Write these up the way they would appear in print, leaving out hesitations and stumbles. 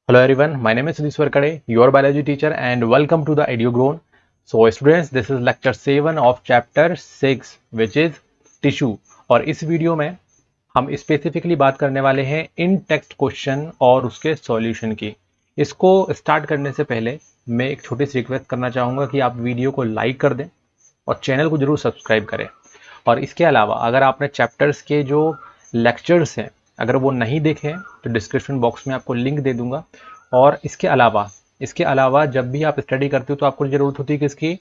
Hello everyone, my name is Sudhir Kade, your biology teacher and welcome to the EduGrown. So students, this is lecture 7 of chapter 6 which is tissue और इस video में हम specifically बात करने वाले हैं इन text question और उसके सॉल्यूशन की। इसको स्टार्ट करने से पहले मैं एक छोटी सी रिक्वेस्ट करना चाहूँगा कि आप वीडियो को लाइक कर दें और चैनल को जरूर सब्सक्राइब करें। और इसके अलावा अगर आपने चैप्टर्स के जो लेक्चर्स हैं अगर वो नहीं देखे हैं तो डिस्क्रिप्शन बॉक्स में आपको लिंक दे दूंगा। और इसके अलावा जब भी आप स्टडी करते हो तो आपको ज़रूरत होती है किसकी,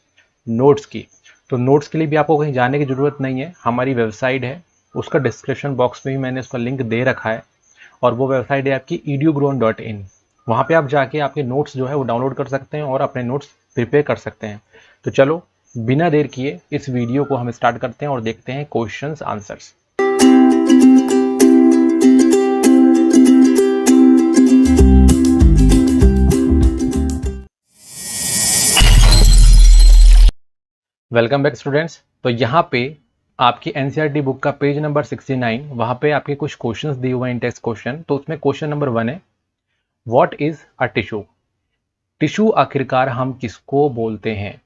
नोट्स की। तो नोट्स के लिए भी आपको कहीं जाने की ज़रूरत नहीं है, हमारी वेबसाइट है, उसका डिस्क्रिप्शन बॉक्स में भी मैंने उसका लिंक दे रखा है और वो वेबसाइट है आपकी edugrown.in। वहाँ पे आप जाके आपके नोट्स जो है वो डाउनलोड कर सकते हैं और अपने नोट्स प्रिपेयर कर सकते हैं। तो चलो बिना देर किए इस वीडियो को हम स्टार्ट करते हैं और देखते हैं questions answers. Welcome back students. तो यहाँ पे आपकी एनसीईआरटी बुक का पेज नंबर 69, वहाँ पे आपके कुछ क्वेश्चंस दिए हुए हैं, टेक्स्ट क्वेश्चन। तो उसमें क्वेश्चन नंबर 1 है, what is a tissue. Tissue आखिरकार हम किसको बोलते हैं।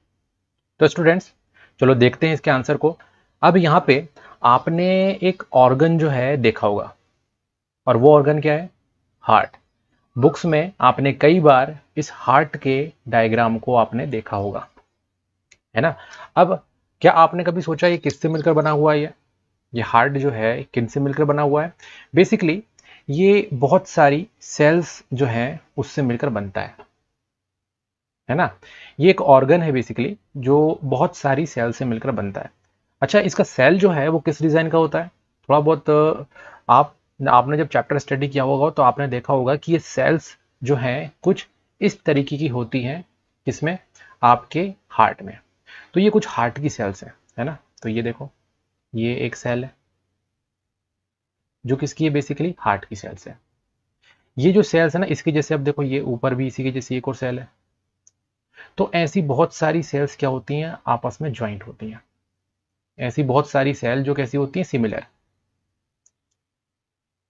तो स्टूडेंट्स चलो देखते हैं इसके आंसर को। अब यहाँ पे आपने एक ऑर्गन जो है देखा होगा और वो ऑर्गन क्या है, हार्ट। बुक्स में आपने कई बार इस हार्ट के डायग्राम को आपने देखा होगा, है ना। अब क्या आपने कभी सोचा ये किससे मिलकर बना हुआ है, ये हार्ट जो है किनसे मिलकर बना हुआ है। बेसिकली ये बहुत सारी सेल्स जो हैं उससे मिलकर बनता है ना। ये एक ऑर्गन है बेसिकली जो बहुत सारी सेल से मिलकर बनता है। अच्छा, इसका सेल जो है वो किस डिज़ाइन का होता है, थोड़ा बहुत आप आपने जब चैप्टर स्टडी किया होगा तो आपने देखा होगा कि ये सेल्स जो हैं कुछ इस तरीके की होती हैं, किसमें, आपके हार्ट में। तो ये कुछ हार्ट की सेल्स हैं, है ना। तो ये देखो, ये एक सेल है जो किसकी है, बेसिकली हार्ट की सेल्स है। ये जो सेल्स है ना, इसके जैसे अब देखो ये ऊपर भी इसी के जैसी एक और सेल है। तो ऐसी बहुत सारी सेल्स क्या होती हैं, आपस में ज्वाइंट होती हैं। ऐसी बहुत सारी सेल जो कैसी होती हैं, सिमिलर।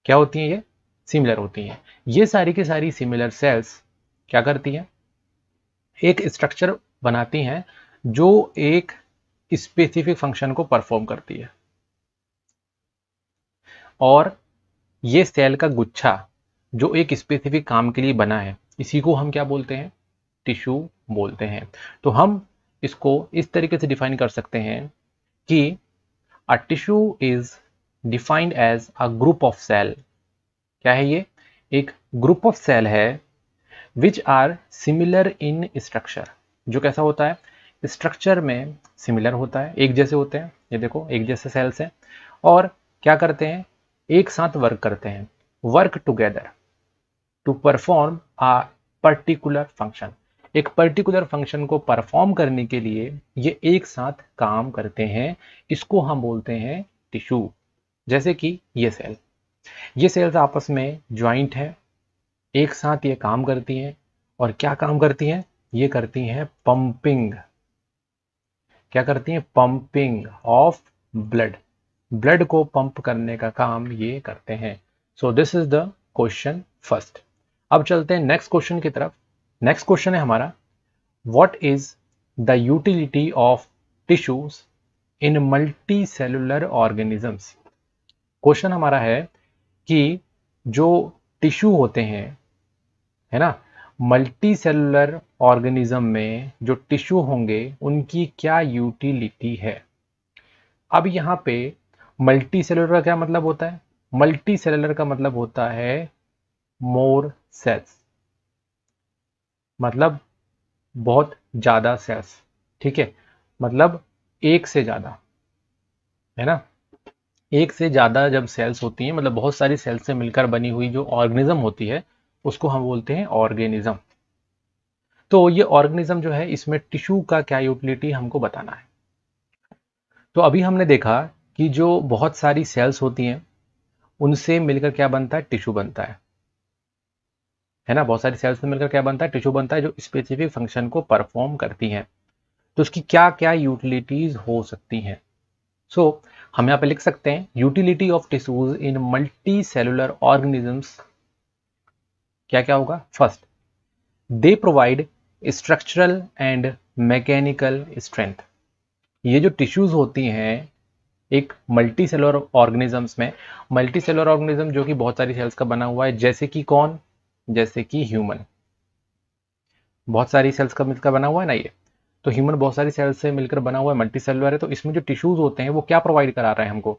क्या होती हैं ये, सिमिलर होती हैं। ये सारी की सारी सिमिलर सेल्स क्या करती हैं, एक स्ट्रक्चर बनाती हैं जो एक स्पेसिफिक फंक्शन को परफॉर्म करती है। और ये सेल का गुच्छा जो एक स्पेसिफिक काम के लिए बना है, इसी को हम क्या बोलते हैं, टिश्यू बोलते हैं। तो हम इसको इस तरीके से डिफाइन कर सकते हैं कि a tissue is defined as a group of cell. क्या है ये, एक ग्रुप ऑफ सेल है which are similar in structure. जो कैसा होता है, स्ट्रक्चर में सिमिलर होता है, एक जैसे होते हैं। ये देखो एक जैसे सेल्स हैं और क्या करते हैं, एक साथ वर्क करते हैं, work together to perform a particular function. एक पर्टिकुलर फंक्शन को परफॉर्म करने के लिए ये एक साथ काम करते हैं, इसको हम बोलते हैं टिश्यू। जैसे कि ये सेल्स आपस में ज्वाइंट है, एक साथ ये काम करती हैं। और क्या काम करती हैं, ये करती हैं पंपिंग। क्या करती हैं, पंपिंग ऑफ ब्लड। ब्लड को पंप करने का काम ये करते हैं। So this is the question first. अब चलते हैं नेक्स्ट क्वेश्चन की तरफ। नेक्स्ट क्वेश्चन है हमारा, what is the utility of tissues in multi cellular organisms. Question हमारा है कि जो टिश्यू होते हैं, है ना, मल्टी सेलुलर ऑर्गेनिज्म में जो टिश्यू होंगे उनकी क्या यूटिलिटी है। अब यहाँ पे मल्टी सेलुलर का क्या मतलब होता है, मल्टी सेलुलर का मतलब होता है मोर सेल्स, मतलब बहुत ज्यादा सेल्स। ठीक है, मतलब एक से ज्यादा, है ना। एक से ज्यादा जब सेल्स होती हैं, मतलब बहुत सारी सेल्स से मिलकर बनी हुई जो ऑर्गेनिज्म होती है उसको हम बोलते हैं ऑर्गेनिज्म। तो ये ऑर्गेनिज्म जो है इसमें टिश्यू का क्या यूटिलिटी हमको बताना है। तो अभी हमने देखा कि जो बहुत सारी सेल्स होती हैं उनसे मिलकर क्या बनता है, टिश्यू बनता है ना। बहुत सारी सेल्स से मिलकर क्या बनता है, टिश्यू बनता है जो स्पेसिफिक फंक्शन को परफॉर्म करती हैं। तो उसकी क्या क्या यूटिलिटीज हो सकती हैं। सो हम यहाँ पे लिख सकते हैं, utility of tissues in multi cellular organisms क्या क्या होगा? First, they provide structural and mechanical strength. ये जो टिश्यूज होती हैं एक मल्टी सेलुलर ऑर्गेनिजम्स में, मल्टी सेलुलर ऑर्गेनिज्म जो कि बहुत सारी सेल्स का बना हुआ है, जैसे कि कौन? जैसे कि ह्यूमन, बहुत सारी सेल्स का मिलकर बना हुआ है ना ये। तो ह्यूमन बहुत सारी सेल्स से मिलकर बना हुआ है, मल्टी सेलुलर है। तो इसमें जो टिश्यूज होते हैं वो क्या प्रोवाइड करा रहे हैं हमको?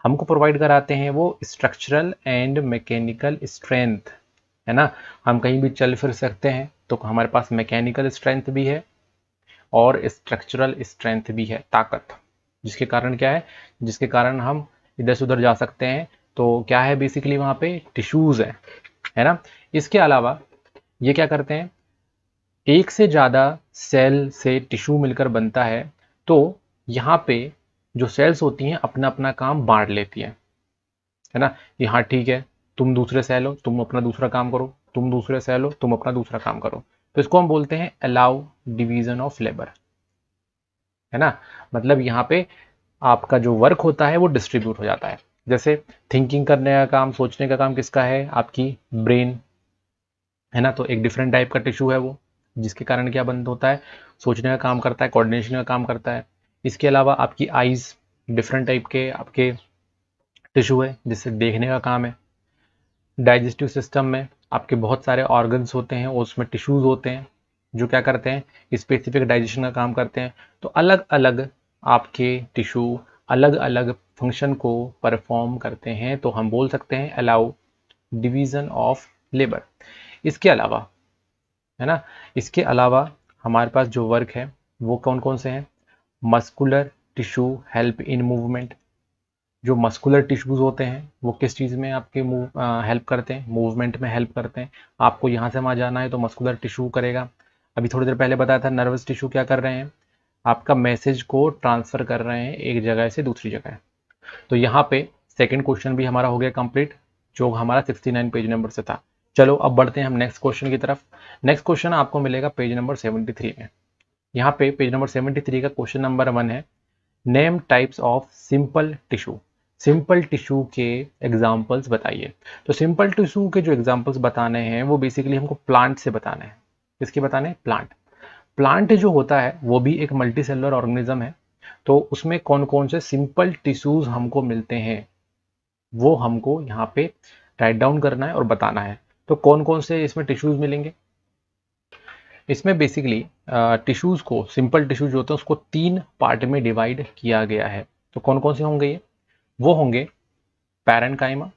हमको प्रोवाइड कराते हैं वो स्ट्रक्चरल एंड मैकेनिकल स्ट्रेंथ, है ना। हम कहीं भी चल फिर सकते हैं तो हमारे पास मैकेनिकल स्ट्रेंथ भी है और स्ट्रक्चरल स्ट्रेंथ भी है, ताकत, जिसके कारण क्या है, जिसके कारण हम इधर से उधर जा सकते हैं। तो क्या है बेसिकली वहां पे? टिश्यूज है ना। इसके अलावा ये क्या करते हैं, एक से ज़्यादा सेल से टिश्यू मिलकर बनता है, तो यहाँ पे जो सेल्स होती हैं अपना अपना काम बांट लेती हैं, है ना। यहाँ ठीक है, तुम दूसरे सेल हो, तुम अपना दूसरा काम करो, तुम दूसरे सेल हो, तुम अपना दूसरा काम करो। तो इसको हम बोलते हैं अलाउ डिवीजन ऑफ लेबर, है ना। मतलब यहाँ पे आपका जो वर्क होता है वो डिस्ट्रीब्यूट हो जाता है। जैसे थिंकिंग करने का काम, सोचने का काम किसका है? आपकी ब्रेन, है ना। तो एक डिफरेंट टाइप का टिश्यू है वो, जिसके कारण क्या बंद होता है? सोचने का काम करता है, कोऑर्डिनेशन का काम करता है। इसके अलावा आपकी आईज, डिफरेंट टाइप के आपके टिश्यू है जिससे देखने का काम है। डाइजेस्टिव सिस्टम में आपके बहुत सारे ऑर्गन्स होते हैं और उसमें टिश्यूज होते हैं जो क्या करते हैं? स्पेसिफिक डाइजेशन का काम करते हैं। तो अलग अलग आपके टिश्यू अलग अलग फंक्शन को परफॉर्म करते हैं, तो हम बोल सकते हैं अलाउ डिवीजन ऑफ लेबर। इसके अलावा, है ना, इसके अलावा हमारे पास जो वर्क है वो कौन कौन से हैं? Muscular tissue help in movement. जो मस्कुलर टिश्यूज होते हैं वो किस चीज़ में आपके हेल्प करते हैं? मूवमेंट में हेल्प करते हैं। आपको यहाँ से वहाँ जाना है तो मस्कुलर टिश्यू करेगा। अभी थोड़ी देर पहले बताया था नर्वस टिश्यू क्या कर रहे हैं? आपका मैसेज को ट्रांसफर कर रहे हैं एक जगह से दूसरी जगह। तो यहाँ पे सेकंड क्वेश्चन भी हमारा हो गया कंप्लीट, जो हमारा 69 पेज नंबर से था। चलो अब बढ़ते हैं हम नेक्स्ट क्वेश्चन की तरफ। नेक्स्ट क्वेश्चन आपको मिलेगा पेज नंबर 73 में। यहाँ पे पेज नंबर 73 का क्वेश्चन नंबर 1 है, name types of simple tissue. Simple tissue के एग्जाम्पल्स बताइए। तो सिंपल टिश्यू के जो एग्जाम्पल्स बताने हैं वो बेसिकली हमको प्लांट से बताने हैं। किसके बताने हैं? प्लांट। प्लांट जो होता है वो भी एक मल्टी सेलुलर ऑर्गेनिज्म है। तो उसमें कौन कौन से सिंपल टिश्यूज हमको मिलते हैं वो हमको यहाँ पे राइट डाउन करना है और बताना है। तो कौन कौन से इसमें टिश्यूज मिलेंगे? इसमें बेसिकली टिश्यूज को, सिंपल टिश्यूज जो होते हैं उसको 3 पार्ट में डिवाइड किया गया है। तो कौन कौन से होंगे ये? वो होंगे पैरेन्काइमा,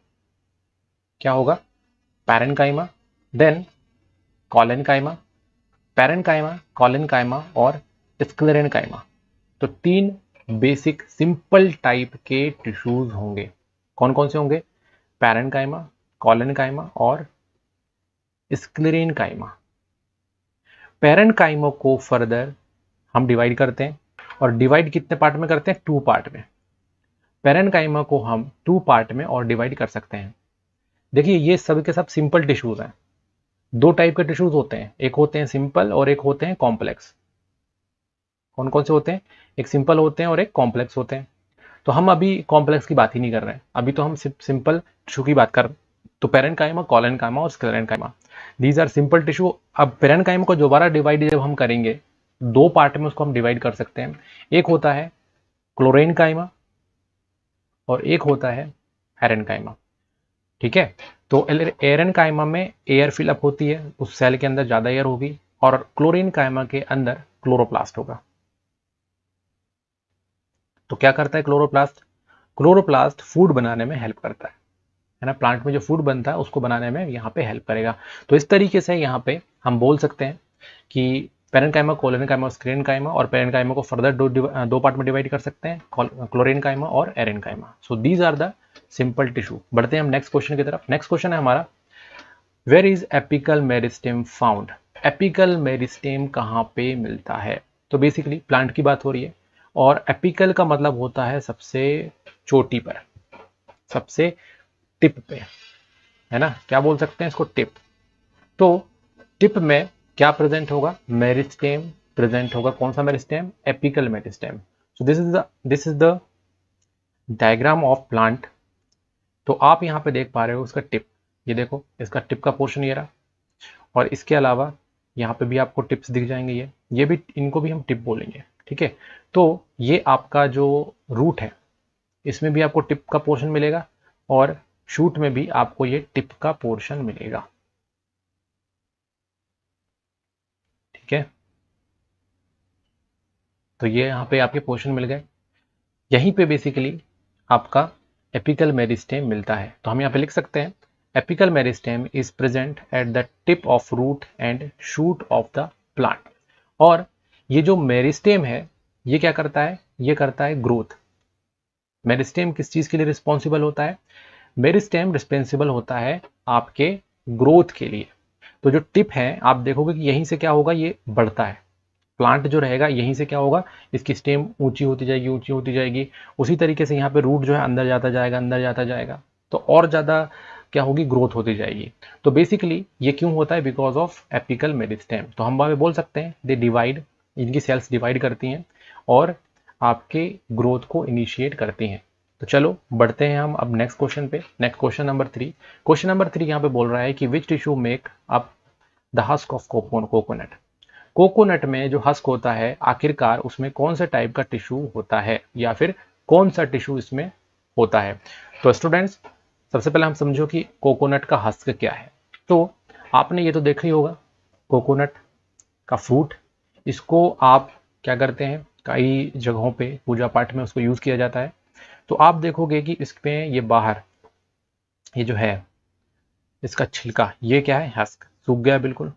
क्या होगा? Parenchyma, then collenchyma, parenchyma, collenchyma और स्क्लेरेनकाइमा। तो 3 बेसिक सिंपल टाइप के टिश्यूज होंगे। कौन कौन से होंगे? पैरेन्काइमा, कॉलेनकाइमा और स्क्लेरेनकाइमा। पैरेन्काइमा को फर्दर हम डिवाइड करते हैं, और डिवाइड कितने पार्ट में करते हैं? 2 पार्ट में। पैरेन्काइमा को हम 2 पार्ट में और डिवाइड कर सकते हैं। देखिए ये सब के सब सिंपल टिश्यूज हैं। 2 टाइप के टिश्यूज होते हैं, एक होते हैं सिंपल और एक होते हैं कॉम्प्लेक्स। कौन कौन से होते हैं? एक सिंपल होते हैं और एक कॉम्प्लेक्स होते हैं। तो हम अभी कॉम्प्लेक्स की बात ही नहीं कर रहे हैं, अभी तो हम सिर्फ सिंपल टिश्यू की बात कर रहे हैं। तो पैरेन्काइमा, कॉलेनकाइमा और sclerenchyma, these are simple tissue. अब पैरेन्काइमा को दोबारा डिवाइड जब हम करेंगे 2 पार्ट में उसको हम डिवाइड कर सकते हैं। एक होता है क्लोरेनकाइमा और एक होता है एरेनकाइमा, ठीक है। तो एरेनकाइमा में एयर फिलअप होती है, उस सेल के अंदर ज्यादा एयर होगी, और क्लोरेनकाइमा के अंदर क्लोरोप्लास्ट होगा। तो क्या करता है क्लोरोप्लास्ट? क्लोरोप्लास्ट फूड बनाने में हेल्प करता है ना। प्लांट में जो फूड बनता है उसको बनाने में यहाँ पे हेल्प करेगा। तो इस तरीके से यहाँ पे हम बोल सकते हैं कि पैरेन्काइमा, कोलेनकाइमा और स्क्लेरेनकाइमा, और पैरेन्काइमा को फर्दर दो पार्ट में डिवाइड कर सकते हैं, क्लोरेनकाइमा और aerenchyma. So these are the simple tissue. बढ़ते हैं हम नेक्स्ट क्वेश्चन की तरफ। नेक्स्ट क्वेश्चन है हमारा, where is apical meristem found. Apical meristem कहाँ पे मिलता है? तो बेसिकली प्लांट की बात हो रही है, और एपिकल का मतलब होता है सबसे चोटी पर, सबसे टिप पे, है ना। क्या बोल सकते हैं इसको? टिप। तो टिप में क्या प्रेजेंट होगा? मेरिस्टेम प्रेजेंट होगा। कौन सा meristem? Apical meristem. So this is the diagram of plant. तो आप यहाँ पे देख पा रहे हो उसका टिप, ये देखो इसका टिप का पोर्शन ये रहा, और इसके अलावा यहाँ पे भी आपको टिप्स दिख जाएंगे, ये भी, इनको भी हम टिप बोलेंगे, ठीक है। तो ये आपका जो रूट है इसमें भी आपको टिप का पोर्शन मिलेगा और शूट में भी आपको ये टिप का पोर्शन मिलेगा, ठीक है। तो ये यहाँ पे आपके पोर्शन मिल गए। यहीं पे बेसिकली आपका एपिकल मेरिस्टेम मिलता है। तो हम यहाँ पे लिख सकते हैं apical meristem is present at the tip of root and shoot of the plant. और ये जो मेरिस्टेम है ये क्या करता है, ये करता है ग्रोथ। मेरिस्टेम किस चीज के लिए रिस्पॉन्सिबल होता है, मेरिस्टेम रिस्पॉन्सिबल होता है आपके ग्रोथ के लिए। तो जो टिप है आप देखोगे कि यहीं से क्या होगा, ये बढ़ता है, प्लांट जो रहेगा यहीं से क्या होगा, इसकी स्टेम ऊंची होती जाएगी, ऊंची होती जाएगी। उसी तरीके से यहाँ पे रूट जो है अंदर जाता जाएगा, अंदर जाता जाएगा, तो और ज़्यादा क्या होगी, ग्रोथ होती जाएगी। तो बेसिकली ये क्यों होता है, बिकॉज ऑफ एपिकल मेरिस्टेम। तो हम वहाँ बोल सकते हैं दे डिवाइड, इनकी सेल्स डिवाइड करती हैं और आपके ग्रोथ को इनिशिएट करती हैं। तो चलो बढ़ते हैं हम अब नेक्स्ट क्वेश्चन पे। Next question number 3। Question number 3 यहाँ पे बोल रहा है कि which tissue make up the husk of coconut. Coconut में जो हस्क होता है आखिरकार उसमें कौन सा टाइप का टिश्यू होता है, या फिर कौन सा टिश्यू इसमें होता है। तो स्टूडेंट्स सबसे पहले हम समझो कि कोकोनट का हस्क क्या है। तो आपने ये तो देखा ही होगा, कोकोनट का फ्रूट, इसको आप क्या करते हैं, कई जगहों पे पूजा पाठ में उसको यूज किया जाता है। तो आप देखोगे कि इसमें ये बाहर ये जो है इसका छिलका, ये क्या है, हस्क, सूख गया बिल्कुल।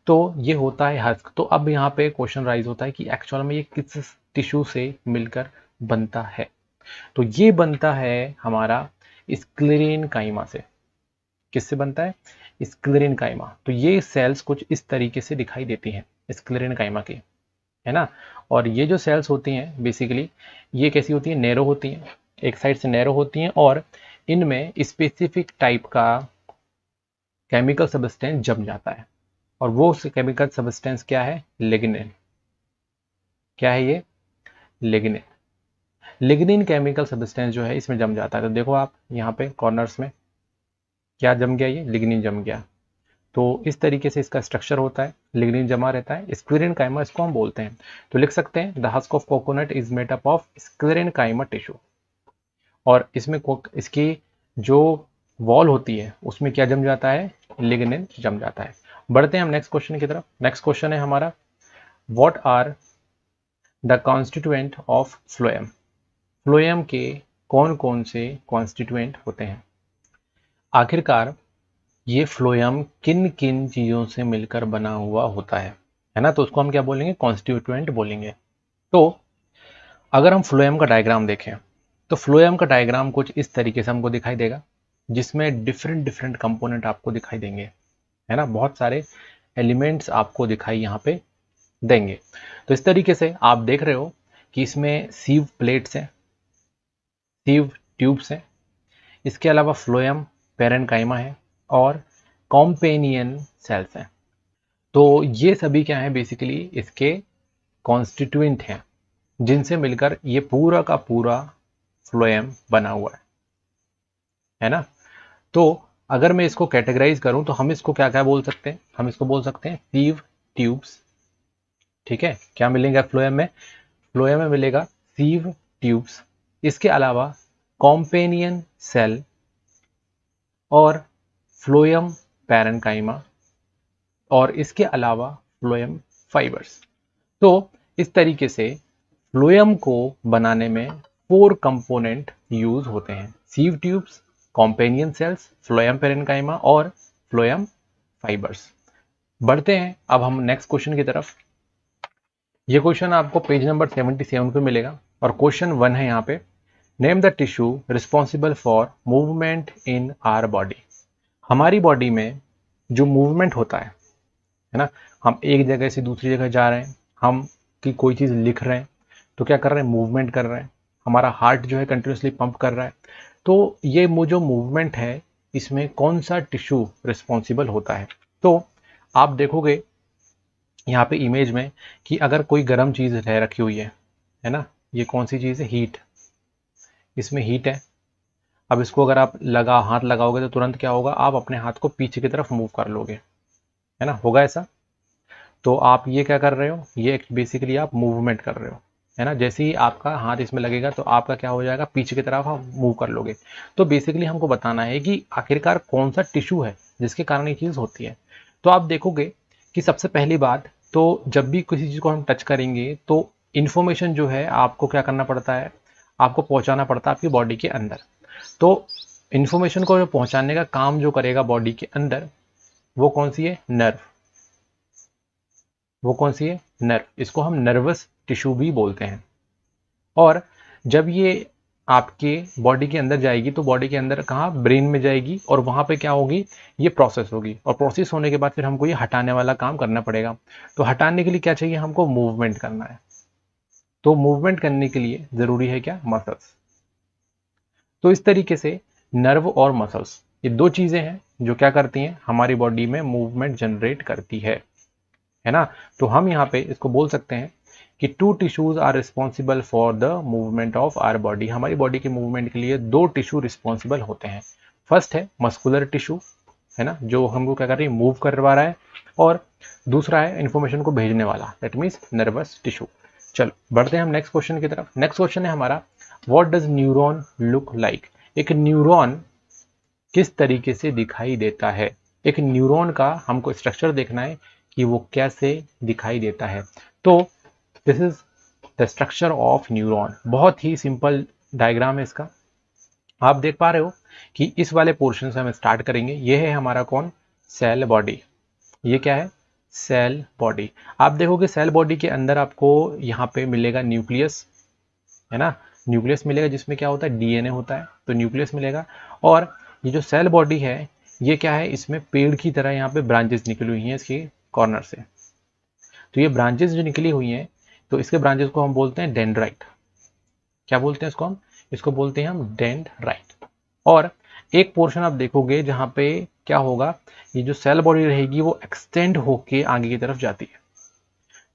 तो ये होता है हस्क। तो अब यहाँ पे क्वेश्चन राइज होता है कि एक्चुअल में ये किस टिश्यू से मिलकर बनता है। तो ये बनता है हमारा स्क्लेरेनकाइमा से। किससे बनता है, स्क्लेरेनकाइमा। तो ये सेल्स कुछ इस तरीके से दिखाई देती हैं स्क्लेरेनकाइमा की, है ना। और ये जो सेल्स होती हैं बेसिकली ये कैसी होती हैं, नैरो होती हैं, एक साइड से नैरो होती हैं, और इनमें स्पेसिफिक टाइप का केमिकल सब्सटेंस जम जाता है। और वो केमिकल सब्सटेंस क्या है, लिग्निन। क्या है ये, लिग्निन। लिग्निन केमिकल सब्सटेंस जो है इसमें जम जाता है। तो देखो आप यहाँ पे कॉर्नर्स में क्या जम गया, ये लिग्निन जम गया। तो इस तरीके से इसका स्ट्रक्चर होता है, लिग्निन जमा रहता है, स्क्लेरेनकाइमा इसको हम बोलते हैं। तो लिख सकते हैं the husk of coconut is made up of sclerenchyma tissue. और इसमें इसकी जो वॉल होती है उसमें क्या जम जाता है, लिग्निन जम जाता है। बढ़ते हैं हम नेक्स्ट क्वेश्चन की तरफ। नेक्स्ट क्वेश्चन है हमारा what are the constituent of phloem. Phloem के कौन कौन से कॉन्स्टिट्यूएंट होते हैं। आखिरकार ये फ्लोएम किन किन चीजों से मिलकर बना हुआ होता है ना। तो उसको हम क्या बोलेंगे, कॉन्स्टिट्यूएंट बोलेंगे। तो अगर हम फ्लोएम का डायग्राम देखें तो फ्लोएम का डायग्राम कुछ इस तरीके से हमको दिखाई देगा, जिसमें डिफरेंट डिफरेंट कंपोनेंट आपको दिखाई देंगे, है ना। बहुत सारे एलिमेंट्स आपको दिखाई यहाँ पे देंगे। तो इस तरीके से आप देख रहे हो कि इसमें सीव प्लेट्स हैं, सीव ट्यूब्स हैं, इसके अलावा फ्लोएम पैरेन्काइमा है और कॉम्पेनियन सेल्स हैं। तो ये सभी क्या है, बेसिकली इसके कॉन्स्टिट्यूएंट हैं जिनसे मिलकर ये पूरा का पूरा फ्लोएम बना हुआ है ना। तो अगर मैं इसको कैटेगराइज करूं तो हम इसको क्या क्या बोल सकते हैं, हम इसको बोल सकते हैं सीव ट्यूब्स, ठीक है। क्या मिलेगा फ्लोएम में, फ्लोएम में मिलेगा सीव ट्यूब्स, इसके अलावा कॉम्पेनियन सेल और फ्लोएम पैरेन्काइमा, और इसके अलावा फ्लोएम फाइबर्स। तो इस तरीके से फ्लोएम को बनाने में 4 कंपोनेंट यूज होते हैं, sieve tubes, companion cells, phloem parenchyma और फ्लोएम फाइबर्स। बढ़ते हैं अब हम नेक्स्ट क्वेश्चन की तरफ। ये क्वेश्चन आपको पेज नंबर 77 पे मिलेगा और क्वेश्चन 1 है यहाँ पे, name the tissue responsible for movement in our body. हमारी बॉडी में जो मूवमेंट होता है ना, हम एक जगह से दूसरी जगह जा रहे हैं, हम की कोई चीज़ लिख रहे हैं तो क्या कर रहे हैं, मूवमेंट कर रहे हैं, हमारा हार्ट जो है कंटिन्यूसली पंप कर रहा है। तो ये जो मूवमेंट है इसमें कौन सा टिश्यू रिस्पॉन्सिबल होता है। तो आप देखोगे यहाँ पे इमेज में कि अगर कोई गर्म चीज़ रह रखी हुई है ना, ये कौन सी चीज़ है, हीट, इसमें हीट है। अब इसको अगर आप हाथ लगाओगे तो तुरंत क्या होगा, आप अपने हाथ को पीछे की तरफ मूव कर लोगे, है ना, होगा ऐसा। तो आप ये क्या कर रहे हो, ये बेसिकली आप मूवमेंट कर रहे हो, है ना। जैसे ही आपका हाथ इसमें लगेगा तो आपका क्या हो जाएगा, पीछे की तरफ आप मूव कर लोगे। तो बेसिकली हमको बताना है कि आखिरकार कौन सा टिश्यू है जिसके कारण ये चीज़ होती है। तो आप देखोगे कि सबसे पहली बात तो जब भी किसी चीज़ को हम टच करेंगे तो इन्फॉर्मेशन जो है आपको क्या करना पड़ता है, आपको पहुंचाना पड़ता है आपकी बॉडी के अंदर। तो इन्फॉर्मेशन को जो पहुंचाने का काम जो करेगा बॉडी के अंदर, वो कौन सी है, नर्व। वो कौन सी है, नर्व। इसको हम नर्वस टिश्यू भी बोलते हैं। और जब ये आपके बॉडी के अंदर जाएगी तो बॉडी के अंदर कहाँ, ब्रेन में जाएगी, और वहां पे क्या होगी, ये प्रोसेस होगी, और प्रोसेस होने के बाद फिर हमको ये हटाने वाला काम करना पड़ेगा। तो हटाने के लिए क्या चाहिए, हमको मूवमेंट करना है। तो मूवमेंट करने के लिए जरूरी है क्या, मसल्स। तो इस तरीके से नर्व और मसल्स ये दो चीजें हैं जो क्या करती हैं, हमारी बॉडी में मूवमेंट जनरेट करती है ना। तो हम यहाँ पे इसको बोल सकते हैं कि two tissues are responsible for the movement of our body. हमारी बॉडी के मूवमेंट के लिए दो टिश्यू रिस्पॉन्सिबल होते हैं। फर्स्ट है मस्कुलर टिश्यू, है ना, जो हमको क्या कर रही है, मूव करवा रहा है, और दूसरा है इंफॉर्मेशन को भेजने वाला, दैट मीन्स नर्वस टिश्यू। चलो बढ़ते हैं हम नेक्स्ट क्वेश्चन की तरफ। नेक्स्ट क्वेश्चन है हमारा, what does neuron look like. एक न्यूरॉन किस तरीके से दिखाई देता है। एक न्यूरॉन का हमको स्ट्रक्चर देखना है कि वो कैसे दिखाई देता है। तो this is the structure of neuron. बहुत ही सिंपल डायग्राम है इसका। आप देख पा रहे हो कि इस वाले पोर्शन से हम स्टार्ट करेंगे। ये है हमारा कौन, सेल बॉडी। ये क्या है, सेल बॉडी। आप देखोगे सेल बॉडी के अंदर आपको यहाँ पे मिलेगा न्यूक्लियस, है ना, न्यूक्लियस मिलेगा जिसमें क्या होता है, डीएनए होता है, तो न्यूक्लियस मिलेगा। और ये जो सेल बॉडी है ये क्या है, इसमें पेड़ की तरह यहाँ पे ब्रांचेस निकली हुई हैं इसके कॉर्नर से। तो ये ब्रांचेस जो निकली हुई हैं, तो इसके ब्रांचेस को हम बोलते हैं डेंड्राइट। क्या बोलते हैं इसको हम, इसको बोलते हैं हम डेंड्राइट। और एक पोर्शन आप देखोगे जहां पे क्या होगा, ये जो सेल बॉडी रहेगी वो एक्सटेंड होके आगे की तरफ जाती है।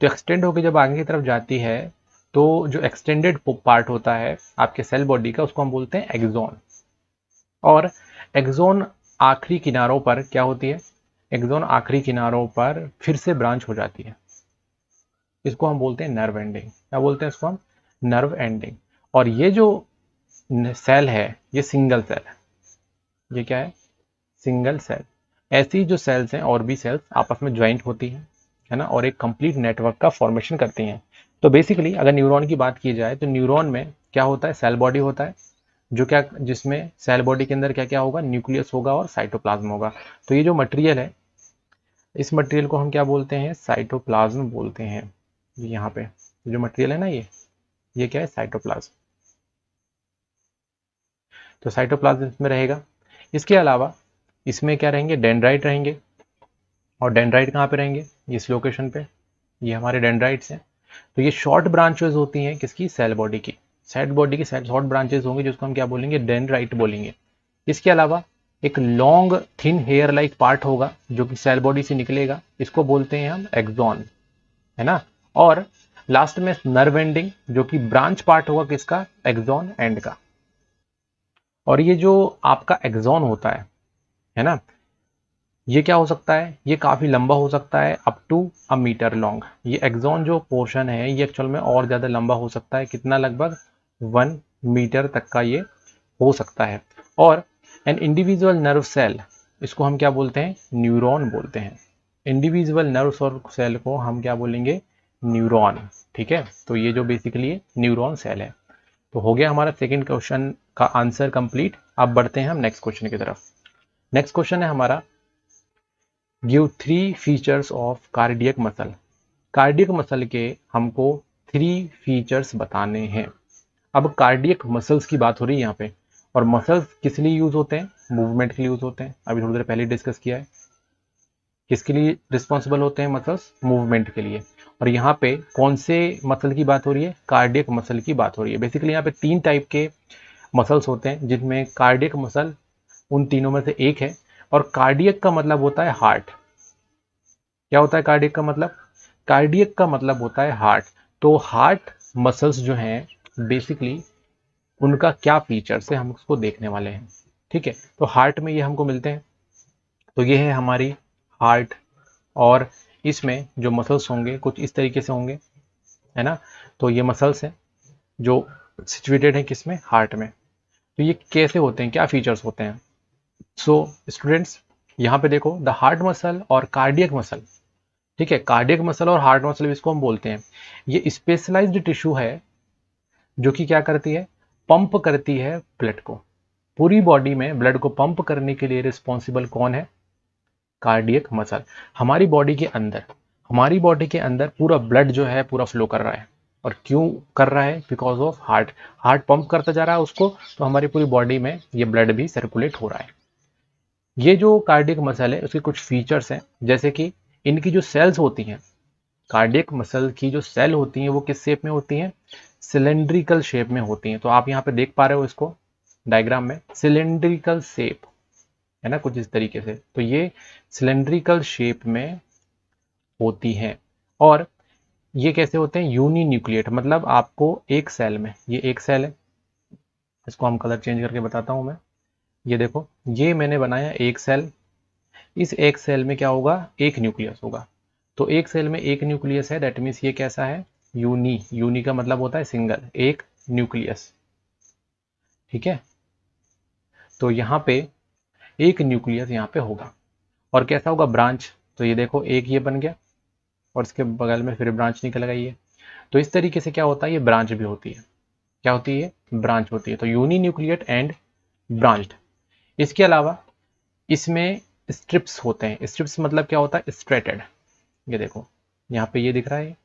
तो एक्सटेंड होके जब आगे की तरफ जाती है तो जो एक्सटेंडेड पार्ट होता है आपके सेल बॉडी का, उसको हम बोलते हैं एक्सॉन। और एक्सॉन आखिरी किनारों पर क्या होती है, एक्सॉन आखिरी किनारों पर फिर से ब्रांच हो जाती है। इसको हम बोलते हैं नर्व एंडिंग। क्या बोलते हैं इसको हम, नर्व एंडिंग। और ये जो सेल है ये सिंगल सेल है। ये क्या है, सिंगल सेल। ऐसी जो सेल्स हैं और भी सेल्स आपस में ज्वाइंट होती हैं, है ना, और एक कंप्लीट नेटवर्क का फॉर्मेशन करती हैं। तो बेसिकली अगर न्यूरॉन की बात की जाए तो न्यूरॉन में क्या होता है, सेल बॉडी होता है, जो क्या, जिसमें सेल बॉडी के अंदर क्या क्या होगा, न्यूक्लियस होगा और साइटोप्लाज्म होगा। तो ये जो मटेरियल है, इस मटेरियल को हम क्या बोलते हैं, साइटोप्लाज्म बोलते हैं। यहाँ पे जो मटेरियल है ना, ये क्या है, साइटोप्लाज्म। तो साइटोप्लाज्म इसमें रहेगा। इसके अलावा इसमें क्या रहेंगे, डेंड्राइट रहेंगे। और डेंड्राइट कहाँ पे रहेंगे, इस लोकेशन पे, ये हमारे डेंड्राइट्स हैं। तो ये शॉर्ट ब्रांचेस होती हैं किसकी, सेल बॉडी की। सेल बॉडी की शॉर्ट ब्रांचेस होंगी जिसको हम क्या बोलेंगे, डेंड्राइट बोलेंगे। इसके अलावा एक long thin hair like part होगा जो कि सेल बॉडी से निकलेगा, इसको बोलते हैं हम एक्सॉन, है ना। और लास्ट में नर्व एंडिंग जो कि ब्रांच पार्ट होगा किसका, एक्सॉन एंड का। और ये जो आपका एक्सॉन होता है ना, ये क्या हो सकता है, ये काफ़ी लंबा हो सकता है, up to a metre long. ये एक्सॉन जो पोर्शन है ये एक्चुअल में और ज़्यादा लंबा हो सकता है, कितना, लगभग 1 मीटर तक का ये हो सकता है। और एन इंडिविजुअल नर्व सेल, इसको हम क्या बोलते हैं, न्यूरॉन बोलते हैं। इंडिविजुअल नर्व्स और सेल को हम क्या बोलेंगे, न्यूरॉन। ठीक है, तो ये जो बेसिकली न्यूरॉन सेल है। तो हो गया हमारा सेकेंड क्वेश्चन का आंसर कंप्लीट। अब बढ़ते हैं हम नेक्स्ट क्वेश्चन की तरफ। नेक्स्ट क्वेश्चन है हमारा, give 3 features of cardiac muscle. Cardiac muscle के हमको 3 फीचर्स बताने हैं। अब कार्डियक मसल्स की बात हो रही है यहाँ पे, और मसल्स किस लिए यूज होते हैं, मूवमेंट के लिए यूज होते हैं। अभी थोड़ी देर पहले डिस्कस किया है, किसके लिए रिस्पॉन्सिबल होते हैं मसल्स, मूवमेंट के लिए। और यहाँ पे कौन से मसल की बात हो रही है, कार्डियक मसल की बात हो रही है। बेसिकली यहाँ पे 3 टाइप के मसल्स होते हैं जिनमें कार्डियक मसल उन तीनों में से एक है। और कार्डियक का मतलब होता है हार्ट। क्या होता है कार्डियक का मतलब, कार्डियक का मतलब होता है हार्ट। तो हार्ट मसल्स जो हैं बेसिकली उनका क्या फीचर्स है हम उसको देखने वाले हैं। ठीक है, तो हार्ट में ये हमको मिलते हैं। तो ये है हमारी हार्ट, और इसमें जो मसल्स होंगे कुछ इस तरीके से होंगे, है ना। तो ये मसल्स हैं जो सिचुएटेड हैं किसमें, हार्ट में। तो ये कैसे होते हैं, क्या फीचर्स होते हैं। सो स्टूडेंट्स, यहाँ पे देखो द हार्ट मसल और कार्डियक मसल, ठीक है, कार्डियक मसल और हार्ट मसल इसको हम बोलते हैं। ये स्पेशलाइज्ड टिश्यू है जो कि क्या करती है, पंप करती है ब्लड को। पूरी बॉडी में ब्लड को पंप करने के लिए रिस्पॉन्सिबल कौन है, कार्डियक मसल। हमारी बॉडी के अंदर पूरा ब्लड जो है पूरा फ्लो कर रहा है, और क्यों कर रहा है, because of heart. Heart pump करता जा रहा है उसको, तो हमारी पूरी बॉडी में ये ब्लड भी सर्कुलेट हो रहा है। ये जो कार्डियक मसल है उसके कुछ फीचर्स हैं, जैसे कि इनकी जो सेल्स होती हैं, कार्डियक मसल की जो सेल होती हैं वो किस शेप में होती हैं, सिलेंड्रिकल शेप में होती हैं। तो आप यहाँ पे देख पा रहे हो इसको डायग्राम में, सिलेंड्रिकल शेप है ना, कुछ इस तरीके से। तो ये सिलेंड्रिकल शेप में होती हैं। और ये कैसे होते हैं, यूनी न्यूक्लिएट, मतलब आपको एक सेल में, ये एक सेल है, इसको हम कलर चेंज करके बताता हूं मैं। ये देखो, ये मैंने बनाया एक सेल, इस एक सेल में क्या होगा, एक न्यूक्लियस होगा। तो एक सेल में एक न्यूक्लियस है, दैट मीन्स ये कैसा है, यूनी। यूनी का मतलब होता है सिंगल, एक न्यूक्लियस। ठीक है, तो यहाँ पे एक न्यूक्लियस यहाँ पे होगा। और कैसा होगा, ब्रांच। तो ये देखो, एक ये बन गया और इसके बगल में फिर ब्रांच निकल गई है। तो इस तरीके से क्या होता है, ये ब्रांच भी होती है। क्या होती है, ब्रांच होती है। तो यूनी न्यूक्लिएट एंड ब्रांच्ड। इसके अलावा इसमें स्ट्रिप्स होते हैं। स्ट्रिप्स मतलब क्या होता है, स्ट्रेटेड। ये देखो यहाँ पे ये दिख रहा है,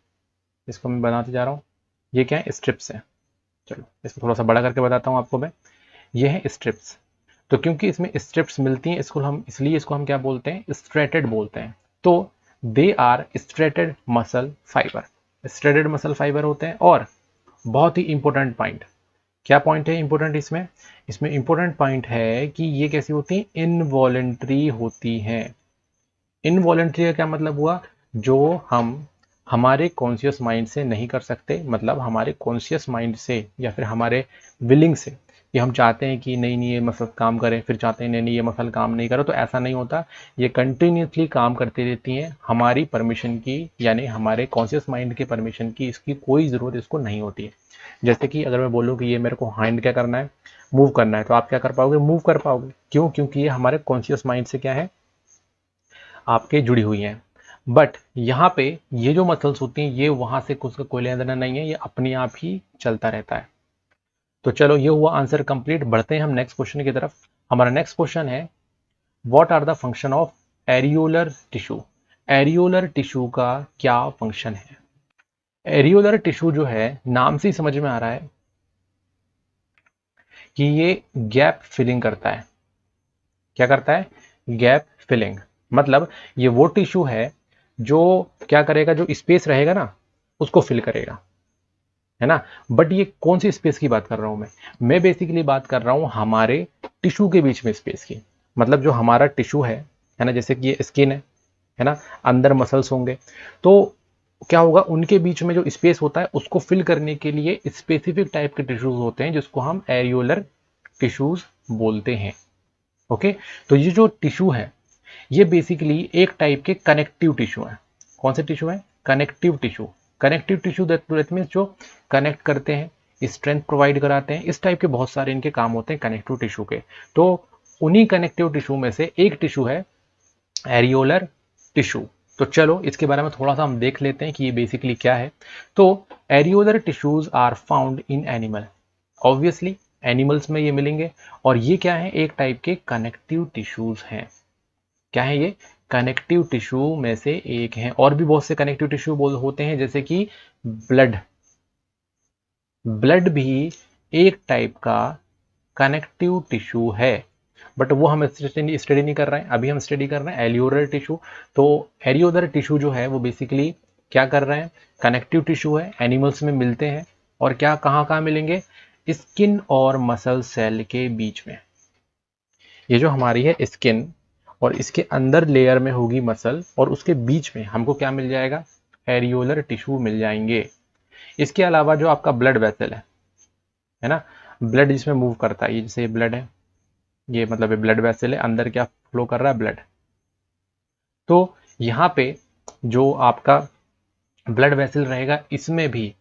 इसको मैं बनाते जा रहा हूँ। ये क्या है, स्ट्रिप्स है। चलो इसको थोड़ा सा बड़ा करके बताता हूँ आपको मैं। ये है स्ट्रिप्स। तो क्योंकि इसमें स्ट्रिप्स मिलती हैं, इसको हम क्या बोलते हैं, स्ट्रेटेड बोलते हैं। तो they are striated muscle fibre, striated muscle fibre होते हैं। और बहुत ही इंपॉर्टेंट पॉइंट, क्या पॉइंट है इंपॉर्टेंट इसमें, इसमें इंपॉर्टेंट पॉइंट है कि ये कैसी होती है, इनवॉलेंट्री होती हैं। इनवॉलेंट्री का क्या मतलब हुआ, जो हम हमारे कॉन्शियस माइंड से नहीं कर सकते, मतलब हमारे कॉन्शियस माइंड से या फिर हमारे विलिंग से, कि हम चाहते हैं कि नहीं ये मसल काम करे, फिर चाहते हैं नहीं ये मसल काम नहीं करे, तो ऐसा नहीं होता। ये कंटिन्यूसली काम करती रहती हैं, हमारी परमिशन की, यानी हमारे कॉन्शियस माइंड की परमिशन की इसकी कोई ज़रूरत इसको नहीं होती है। जैसे कि अगर मैं बोलूँ कि ये मेरे को हैंड क्या करना है, मूव करना है, तो आप क्या कर पाओगे, मूव कर पाओगे। क्यों, क्योंकि ये हमारे कॉन्शियस माइंड से क्या है, आपके जुड़ी हुई हैं। बट यहाँ पे ये जो मसल्स होती हैं, ये वहां से कुछ का कोई लेना देना नहीं है, ये अपने आप ही चलता रहता है। तो चलो ये हुआ आंसर कंप्लीट। बढ़ते हैं हम नेक्स्ट क्वेश्चन की तरफ। हमारा नेक्स्ट क्वेश्चन है, what are the function of areolar tissue. Areolar tissue का क्या फंक्शन है। एरियोलर टिश्यू जो है, नाम से ही समझ में आ रहा है कि ये गैप फिलिंग करता है। क्या करता है, गैप फिलिंग। मतलब ये वो टिश्यू है जो क्या करेगा, जो स्पेस रहेगा ना उसको फिल करेगा, है ना। बट ये कौन सी स्पेस की बात कर रहा हूं मैं बेसिकली बात कर रहा हूं हमारे टिश्यू के बीच में स्पेस की। मतलब जो हमारा टिश्यू है ना, जैसे कि ये स्किन है ना, अंदर मसल्स होंगे, तो क्या होगा, उनके बीच में जो स्पेस होता है उसको फिल करने के लिए स्पेसिफिक टाइप के टिश्यूज होते हैं, जिसको हम एरियोलर टिश्यूज बोलते हैं। ओके, तो ये जो टिश्यू है ये बेसिकली एक टाइप के कनेक्टिव टिश्यू है। कौन से टिश्यू है, connective tissue. Connective tissue that means जो कनेक्ट करते हैं, स्ट्रेंथ प्रोवाइड कराते हैं, इस टाइप के बहुत सारे इनके काम होते हैं कनेक्टिव टिश्यू के। तो उन्हीं कनेक्टिव टिश्यू में से एक टिश्यू है एरियोलर टिश्यू। तो चलो इसके बारे में थोड़ा सा हम देख लेते हैं कि ये बेसिकली क्या है। तो areolar tissues are found in animal, obviously animals में ये मिलेंगे। और ये क्या है, एक टाइप के कनेक्टिव टिश्यूज हैं। क्या है ये, कनेक्टिव टिश्यू में से एक है। और भी बहुत से कनेक्टिव टिश्यू होते हैं, जैसे कि ब्लड। ब्लड भी एक टाइप का कनेक्टिव टिश्यू है, बट वो हम स्टडी नहीं कर रहे हैं। अभी हम स्टडी कर रहे हैं एरियोलर टिश्यू। तो एरियोलर टिश्यू जो है वो बेसिकली क्या कर रहे हैं, कनेक्टिव टिश्यू है, एनिमल्स में मिलते हैं। और क्या, कहाँ कहाँ मिलेंगे, स्किन और मसल सेल के बीच में। ये जो हमारी है स्किन, और इसके अंदर लेयर में होगी मसल, और उसके बीच में हमको क्या मिल जाएगा, एरियोलर टिश्यू मिल जाएंगे। इसके अलावा जो आपका ब्लड वेसल है ना, ब्लड जिसमें मूव करता है, ये जैसे ब्लड है, ये मतलब ये ब्लड वेसल है, अंदर क्या फ्लो कर रहा है, ब्लड। तो यहाँ पे जो आपका ब्लड वेसल रहेगा, इसमें भी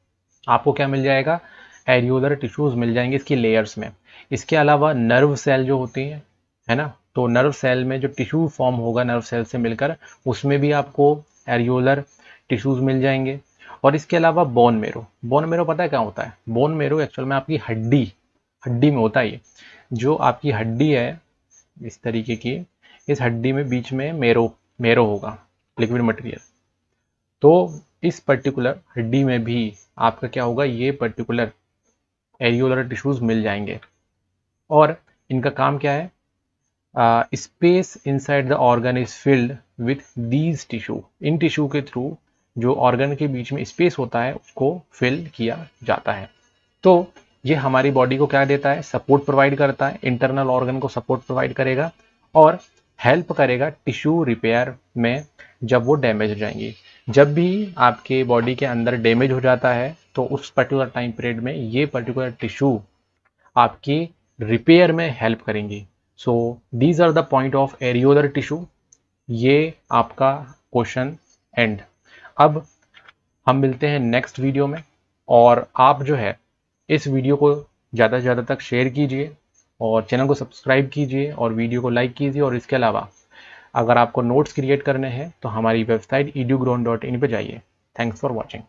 आपको क्या मिल जाएगा, एरियोलर टिश्यूज मिल जाएंगे इसकी लेयर्स में। इसके अलावा नर्व सेल जो होती हैं, है ना, तो नर्व सेल में जो टिश्यू फॉर्म होगा नर्व सेल से मिलकर, उसमें भी आपको एरियोलर टिश्यूज मिल जाएंगे। और इसके अलावा बोन मेरो, बोन मेरो पता है क्या होता है, बोन मेरो एक्चुअल में आपकी हड्डी, हड्डी में होता है ये। जो आपकी हड्डी है इस तरीके की, इस हड्डी में बीच में मेरो मेरो होगा, लिक्विड मटेरियल। तो इस पर्टिकुलर हड्डी में भी आपका क्या होगा, ये पर्टिकुलर एरियोलर टिश्यूज मिल जाएंगे। और इनका काम क्या है, space inside the organ is filled with these tissue, in tissue के थ्रू जो ऑर्गन के बीच में स्पेस होता है उसको फिल किया जाता है। तो ये हमारी बॉडी को क्या देता है, सपोर्ट प्रोवाइड करता है, इंटरनल ऑर्गन को सपोर्ट प्रोवाइड करेगा और हेल्प करेगा टिश्यू रिपेयर में जब वो डैमेज हो जाएंगी। जब भी आपके बॉडी के अंदर डैमेज हो जाता है तो उस पर्टिकुलर टाइम पीरियड में ये पर्टिकुलर टिश्यू आपकी रिपेयर में हेल्प करेंगी। So these are the point of areolar tissue. ये आपका क्वेश्चन एंड। अब हम मिलते हैं नेक्स्ट वीडियो में, और आप जो है इस वीडियो को ज़्यादा से ज़्यादा तक शेयर कीजिए और चैनल को सब्सक्राइब कीजिए और वीडियो को लाइक कीजिए। और इसके अलावा अगर आपको नोट्स क्रिएट करने हैं तो हमारी वेबसाइट edugrown.in पे जाइए। Thanks for watching.